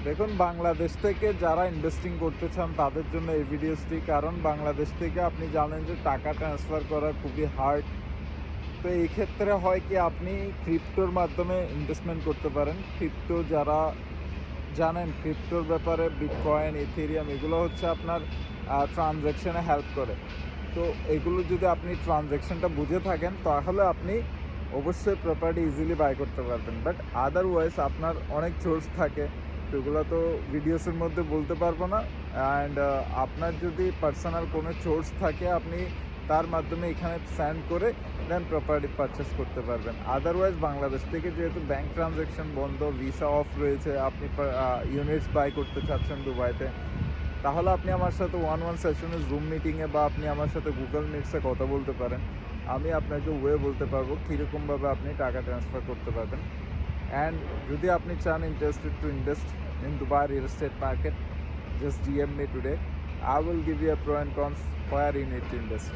দেখুন, বাংলাদেশ থেকে যারা ইনভেস্টিং করতে চান তাদের জন্য এই ভিডিওসটি, কারণ বাংলাদেশ থেকে আপনি জানেন যে টাকা ট্রান্সফার করা খুবই হার্ড। তো এই ক্ষেত্রে হয় কি, আপনি ক্রিপ্টোর মাধ্যমে ইনভেস্টমেন্ট করতে পারেন। ক্রিপ্টো যারা জানেন, ক্রিপ্টোর ব্যাপারে বিটকয়েন, ইথেরিয়াম এগুলো হচ্ছে আপনার ট্রানজ্যাকশানে হেল্প করে। তো এগুলো যদি আপনি ট্রানজ্যাকশানটা বুঝে থাকেন তাহলে আপনি অবশ্যই প্রপার্টি ইজিলি বাই করতে পারবেন। বাট আদারওয়াইজ আপনার অনেক সোর্স থাকে, তো এগুলো তো ভিডিওসের মধ্যে বলতে পারবো না। অ্যান্ড আপনার যদি পার্সোনাল কোনো সোর্স থাকে, আপনি তার মাধ্যমে এখানে সেন্ড করে দেন প্রপার্টি পারচেস করতে পারবেন। আদারওয়াইজ বাংলাদেশ থেকে যেহেতু ব্যাংক ট্রানজ্যাকশন বন্ধ, ভিসা অফ রয়েছে, আপনি ইউনিটস বাই করতে চাচ্ছেন দুবাইতে, তাহলে আপনি আমার সাথে ওয়ান সেশনে জুম মিটিংয়ে বা আপনি আমার সাথে গুগল মিটসে কথা বলতে পারেন। আমি আপনাকে বলতে পারবো কীরকমভাবে আপনি টাকা ট্রান্সফার করতে পারবেন। অ্যান্ড যদি আপনি চান interested to invest in Dubai real estate market, just DM me today. I will give you a pro and cons where you need to invest.